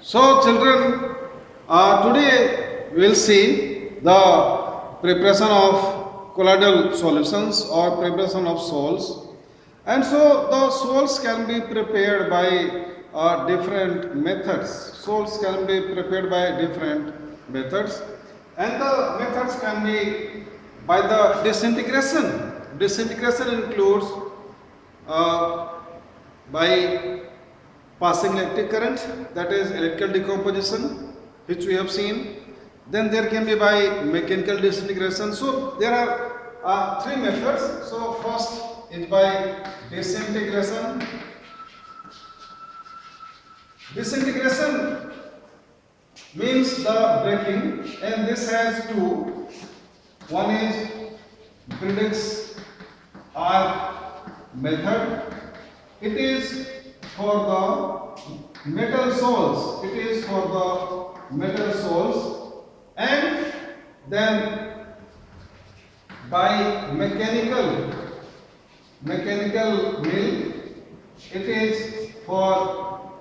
So, children, today we will see the preparation of colloidal solutions or preparation of salts. And so, the salts can be prepared by different methods. Salts can be prepared by different methods, and the methods can be by the disintegration. Disintegration includes uh, by passing electric current, that is electrical decomposition, which we have seen. Then there can be by mechanical disintegration. So there are three methods. So first is by disintegration. Disintegration means the breaking, and this has two. One is Briggs arc method. It is for the metal soles. It is for the metal soles, and then by mechanical mill. It is for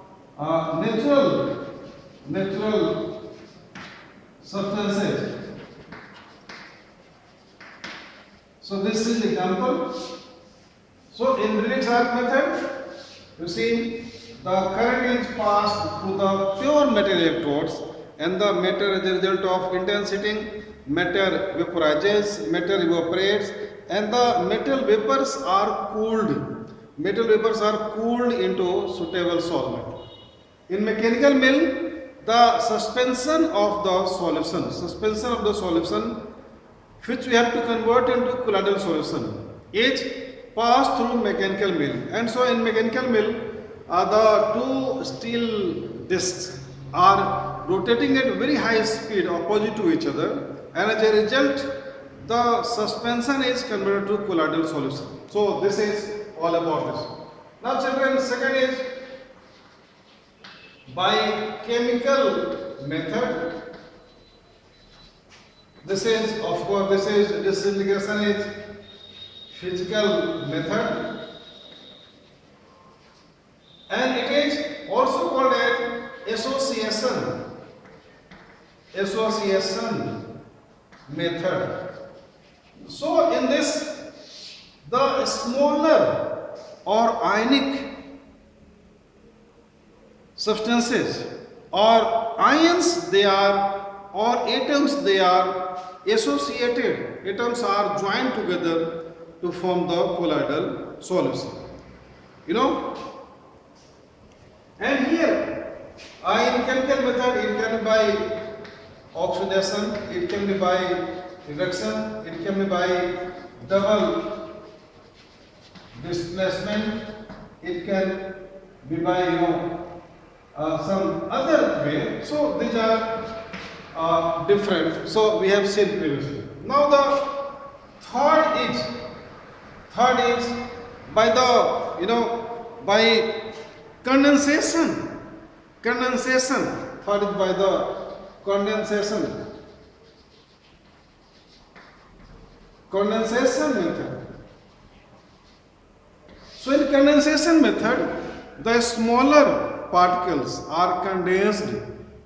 natural substances. So this is example. So in Briggs arc method, you see the current is passed through the pure metal electrodes, and the matter as a result of intense heating, matter vaporizes, matter evaporates, and the metal vapors are cooled. Metal vapors are cooled into suitable solvent. In mechanical mill, the suspension of the solution which we have to convert into colloidal solution is passed through mechanical mill. And so in mechanical mill, the two steel discs are rotating at very high speed opposite to each other, and as a result the suspension is converted to colloidal solution. So this is all about this. Now children, second is by chemical method. This is, of course, disintegration is physical method, and it is also called as association method. So in this, the smaller or ionic substances or ions they are, or atoms they are associated, atoms are joined together to form the colloidal solution. You know, and here in chemical method, it can be by oxidation, it can be by reduction, it can be by double displacement, it can be by some other way. So these are different. So we have seen previously. Now the third is by the by condensation. Third is by the condensation method. So in condensation method, the smaller particles are condensed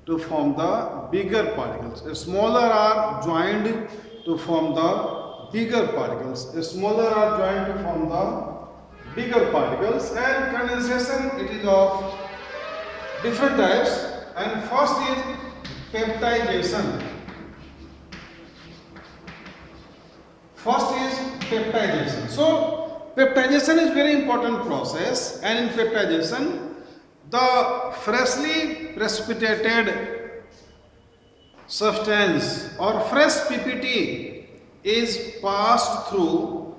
to form the bigger particles. The smaller are joined to form the bigger particles. The smaller are joined to form the bigger particles. And condensation, it is of different types. And first is peptidation. So peptidation is very important process, and in peptidation, the freshly precipitated substance or fresh PPT is passed through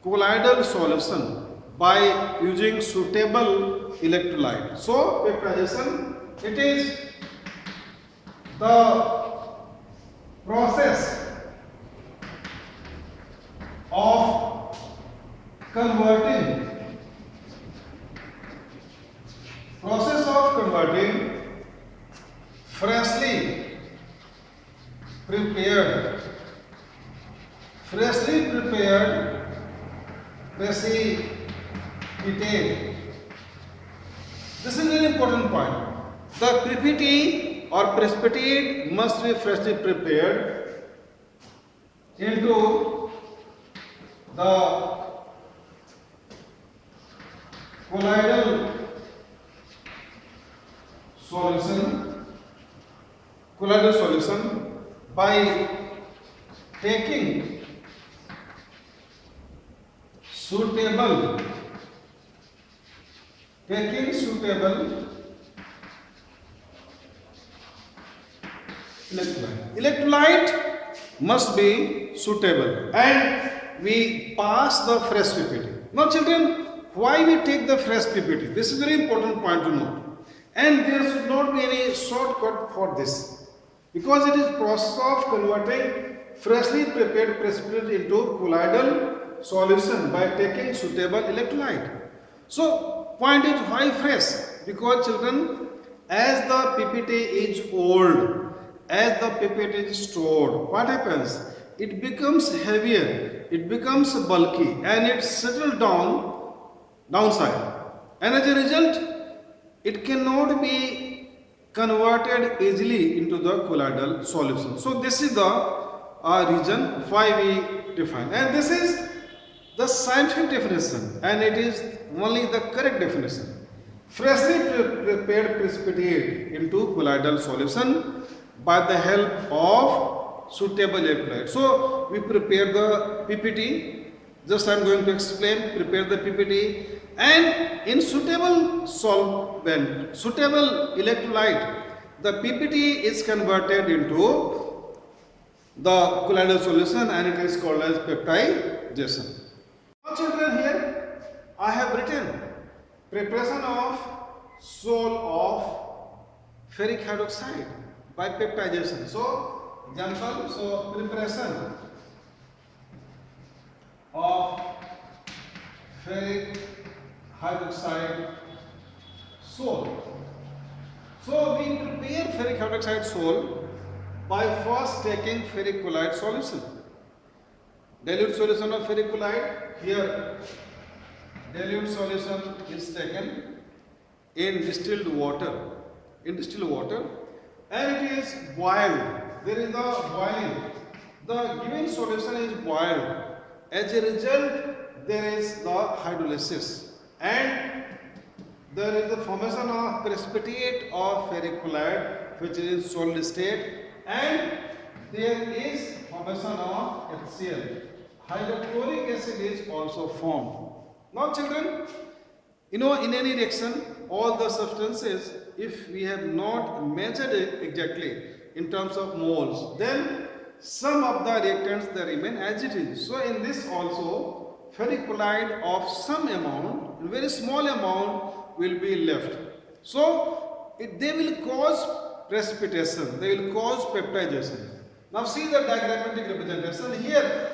colloidal solution by using suitable electrolyte. So peptidation, it is the process of converting freshly prepared precipitate. This is an important point. The PPT or precipitate must be freshly prepared into the colloidal solution, by taking suitable electrolyte. Electrolyte must be suitable, and we pass the fresh PPT. Now children, why we take the fresh PPT? This is a very important point to note. And there should not be any shortcut for this, because it is process of converting freshly prepared precipitate into colloidal solution by taking suitable electrolyte. So point is why fresh? Because children, as the PPT is old, as the PPT is stored, what happens? It becomes heavier, it becomes bulky, and it settles downside. And as a result, it cannot be converted easily into the colloidal solution. So this is the reason why we define, and this is the scientific definition, and it is only the correct definition. Freshly prepared precipitate into colloidal solution by the help of suitable electrolyte. So we prepare the PPT. Just I am going to explain. Prepare the PPT, and in suitable solvent, suitable electrolyte, the PPT is converted into the colloidal solution, and it is called as peptidization. Now children, here I have written preparation of sol of ferric hydroxide by peptidization. So example, so preparation of ferric hydroxide sol. So we prepare ferric hydroxide sol by first taking ferric chloride solution. Dilute solution of ferric chloride, here dilute solution is taken in distilled water, and it is boiled. There is the boiling. The given solution is boiled. As a result, there is the hydrolysis, and there is the formation of precipitate of ferric chloride, which is in solid state, and there is formation of HCl. Hydrochloric acid is also formed. Now children, in any reaction, all the substances, if we have not measured it exactly in terms of moles, then some of the reactants they remain as it is. So in this also, ferric chloride of some amount, very small amount, will be left. So they will cause precipitation, they will cause peptidization. Now see the diagrammatic representation here.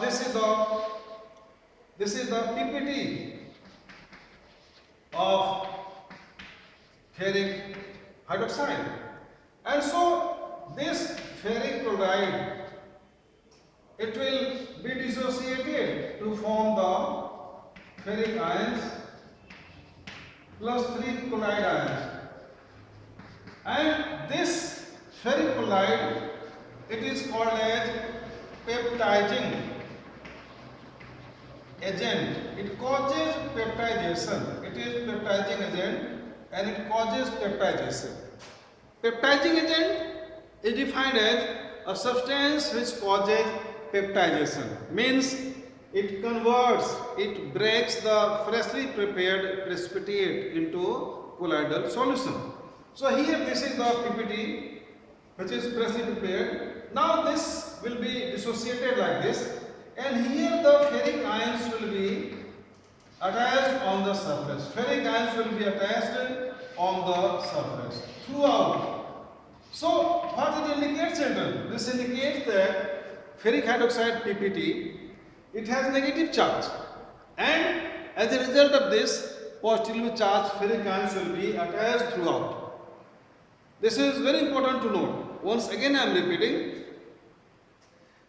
This is the PPT of ferric hydroxide, and so this ferric chloride, it will be dissociated to form the ferric ions plus 3 chloride ions, and this ferric chloride, it is called as peptidizing agent. It causes peptidization. It is peptidizing agent, and it causes peptidization. Peptidizing agent is defined as a substance which causes peptidization. Means it converts, it breaks the freshly prepared precipitate into colloidal solution. So here this is the PPT which is freshly prepared. Now this will be dissociated like this, and here the ferric ions will be attached on the surface. Ferric ions will be attached on the surface throughout. So what it indicates, children? This indicates that ferric hydroxide PPT, it has negative charge, and as a result of this, positively charged ferric ions will be attached throughout. This is very important to note. Once again I am repeating,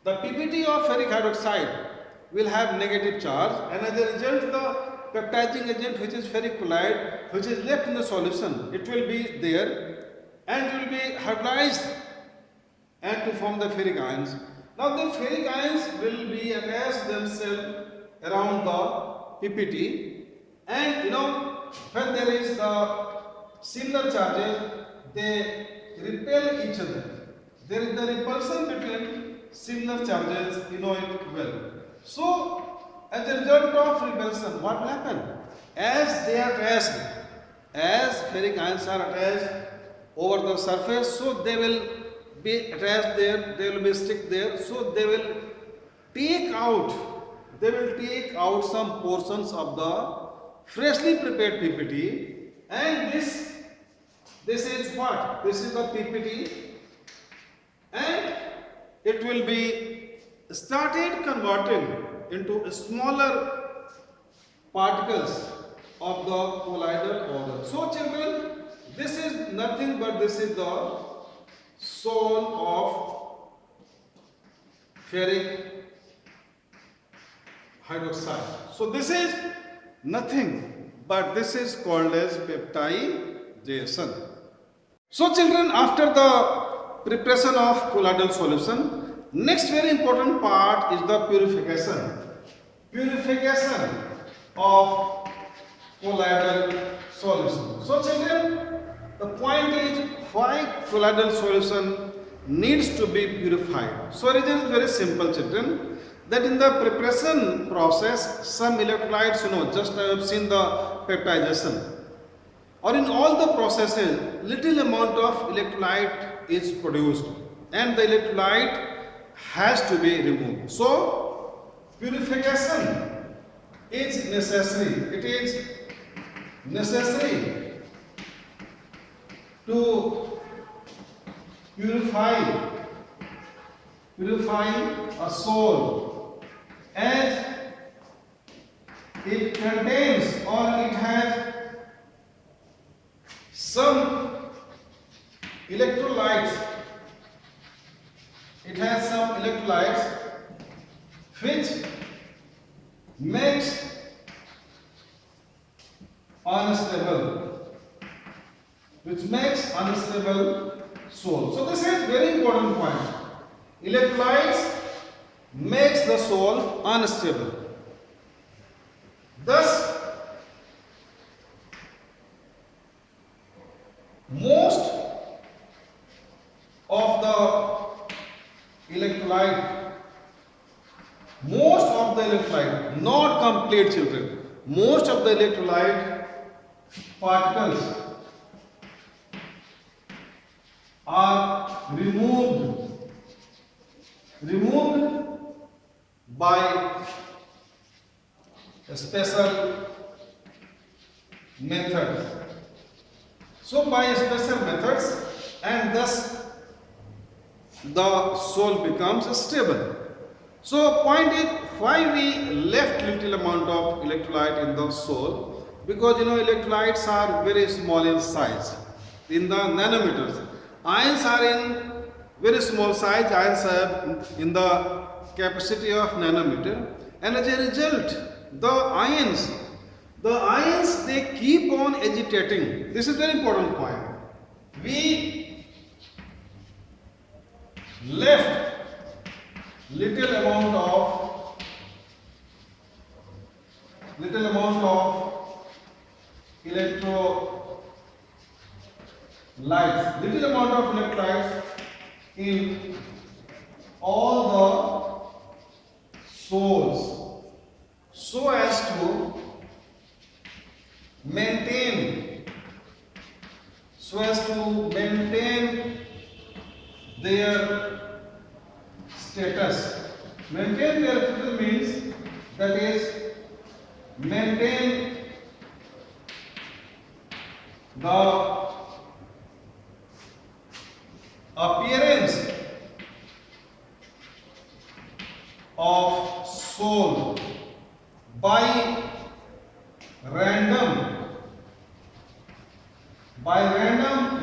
the PPT of ferric hydroxide will have negative charge, and as a result the peptizing agent which is ferric chloride, which is left in the solution, it will be there and it will be hydrolyzed and to form the ferric ions. Now the ferric ions will be attached themselves around the PPT, and when there is the similar charges, they repel each other. There is the repulsion between similar charges, you know it well. So as a result of repulsion, what will happen? As they are attached, as ferric ions are attached over the surface, so they will be attached there, they will be stick there, so they will take out some portions of the freshly prepared PPT, and this is what? This is the PPT, and it will be started converting into smaller particles of the colloidal order. So children, this is nothing but this is the sol of ferric hydroxide. So this is nothing but this is called as peptidization. So children, after the preparation of colloidal solution, next very important part is the purification. Purification of colloidal solution. So children, the point is why colloidal solution needs to be purified. So reason is very simple children, that in the preparation process some electrolytes, just I have seen the peptidization, or in all the processes little amount of electrolyte is produced and the electrolyte has to be removed. So purification is necessary. It is necessary to purify a sol, as it contains or it has some electrolytes. It has some electrolytes which makes unstable sol. So this is very important point. Electrolytes makes the sol unstable. Thus, most of the electrolyte, not complete children, most of the electrolyte particles are removed by a special method. So by special methods, and thus the sol becomes stable. So point is, why we left little amount of electrolyte in the sol? Because electrolytes are very small in size, in the nanometers. Ions are in very small size. Ions are in the capacity of nanometer, and as a result, the ions they keep on agitating. This is very important point. We left little amount of electrolytes in all the sols, so as to maintain their status. Maintain their status means, that is, maintain the appearance of sol by random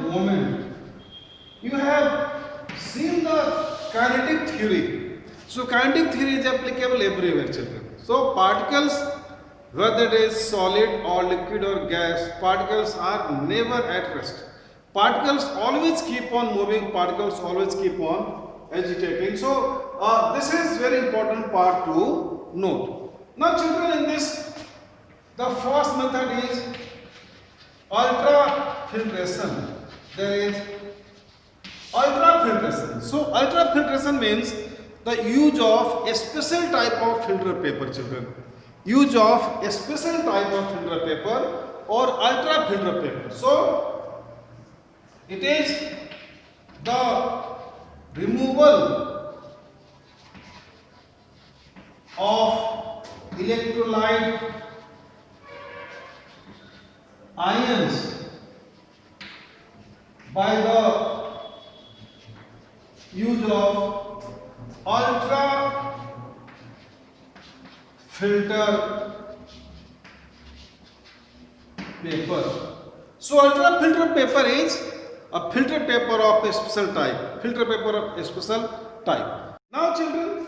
movement. You have seen the kinetic theory. So kinetic theory is applicable everywhere children. So particles Whether it is solid or liquid or gas, particles are never at rest. Particles always keep on moving, particles always keep on agitating. So, this is very important part to note. Now, children, in this, the first method is ultrafiltration. There is ultrafiltration. So, ultrafiltration means the use of a special type of filter paper, children. Use of a special type of filter paper or ultrafilter paper. So, it is the removal of electrolyte ions by the use of ultra filter paper. So ultra filter paper is a filter paper of a special type. Filter paper of a special type. Now children,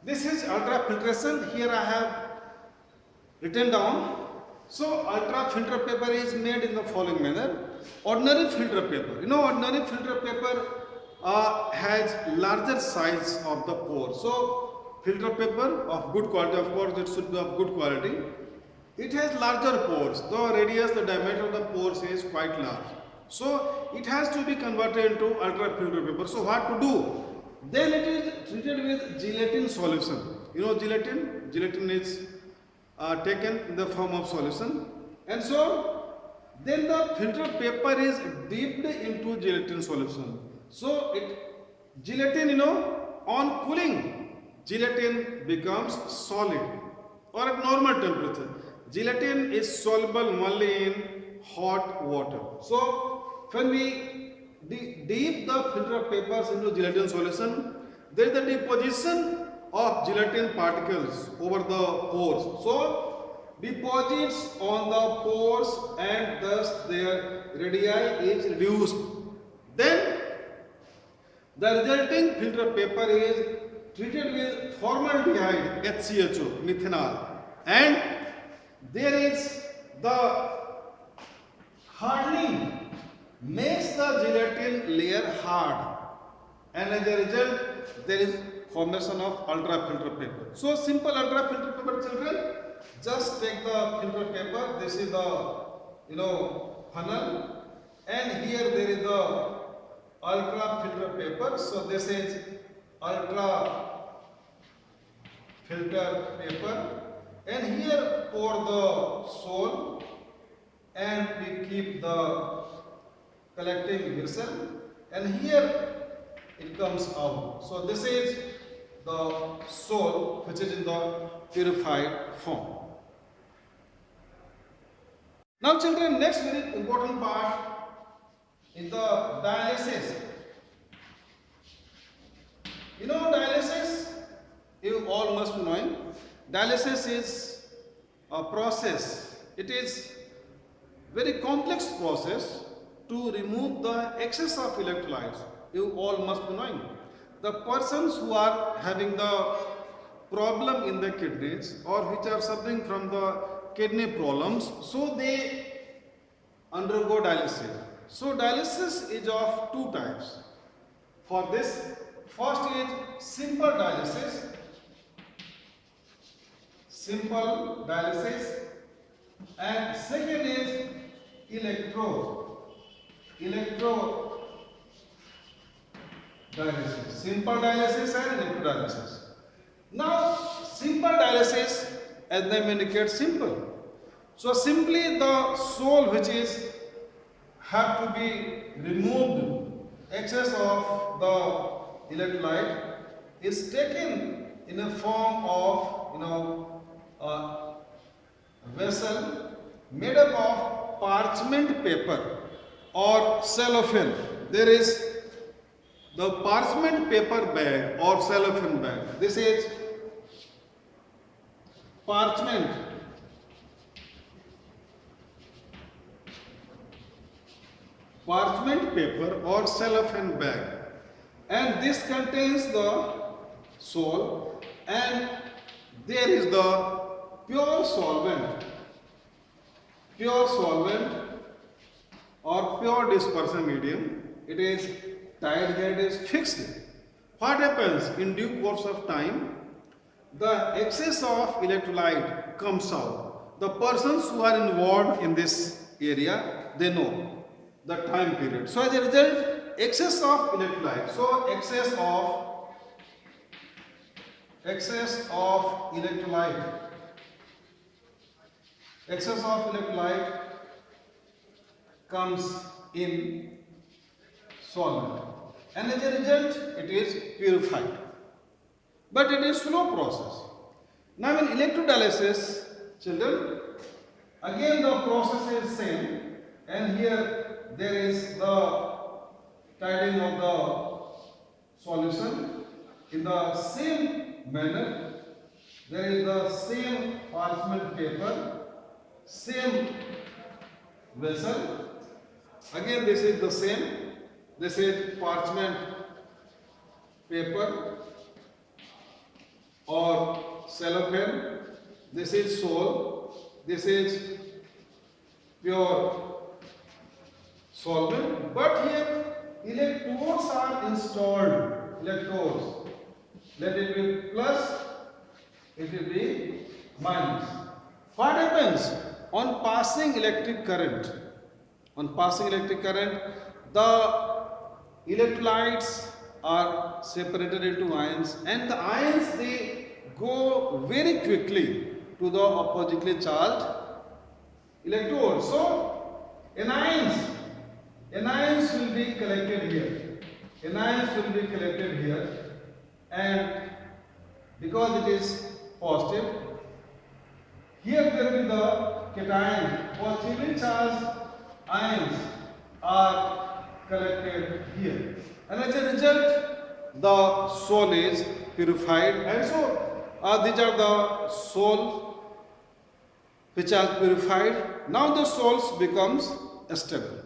this is ultra filtration. Here I have written down. So ultra filter paper is made in the following manner. Ordinary filter paper. You know, ordinary filter paper has larger size of the pore. So filter paper of good quality, of course it should be of good quality. It has larger pores. The radius, the diameter of the pores is quite large. So it has to be converted into ultra filter paper. So what to do? Then it is treated with gelatin solution. You know gelatin? Gelatin is taken in the form of solution. And so then the filter paper is dipped into gelatin solution. So gelatin, you know, on cooling, gelatin becomes solid or at normal temperature. Gelatin is soluble only in hot water. So when we dip the filter papers into gelatin solution, there is the deposition of gelatin particles over the pores. So deposits on the pores and thus their radii is reduced. Then the resulting filter paper is treated with formaldehyde HCHO, methanol, and there is the hardening makes the gelatin layer hard, and as a result there is formation of ultra filter paper. So simple ultra filter paper, children, just take the filter paper. This is the funnel, and here there is the ultra filter paper. So this is ultra filter paper, and here pour the sole, and we keep the collecting vessel, and here it comes out. So this is the sole which is in the purified form. Now children, next very important part is the dialysis. You know dialysis, you all must be knowing. Dialysis is a process. It is very complex process to remove the excess of electrolytes. You all must be knowing. The persons who are having the problem in the kidneys or which are suffering from the kidney problems, so they undergo dialysis. So dialysis is of two types. For this, first is simple dialysis. Simple dialysis, and second is electro dialysis. Simple dialysis and electrodialysis. Now, simple dialysis, as the name indicates, simple. So simply the sole which is have to be removed, excess of the electrolyte is taken in a form of a vessel made up of parchment paper or cellophane. There is the parchment paper bag or cellophane bag. This is parchment paper or cellophane bag, and this contains the sole, and there is the pure solvent, pure solvent or pure dispersion medium, it is tied here, it is fixed. What happens in due course of time? The excess of electrolyte comes out. The persons who are involved in this area, they know the time period. So as a result, excess of electrolyte. So excess of electrolyte comes in solvent, and as a result, it is purified. But it is slow process. Now in electrodialysis, children, again the process is same, and here there is the tidying of the solution in the same manner. There is the same parchment paper, same vessel. Again this is the same. This is parchment paper or cellophane. This is sole. This is pure solvent. But here electrodes are installed. Electrodes. Let it be plus, it will be minus. What happens on passing electric current? On passing electric current, the electrolytes are separated into ions, and the ions, they go very quickly to the oppositely charged electrode. So anions will be collected here. Anions will be collected here, and because it is positive, here there will be the cation. Positively charged ions are collected here, and as a result, the soul is purified. And so these are the soul which are purified. Now the souls becomes stable.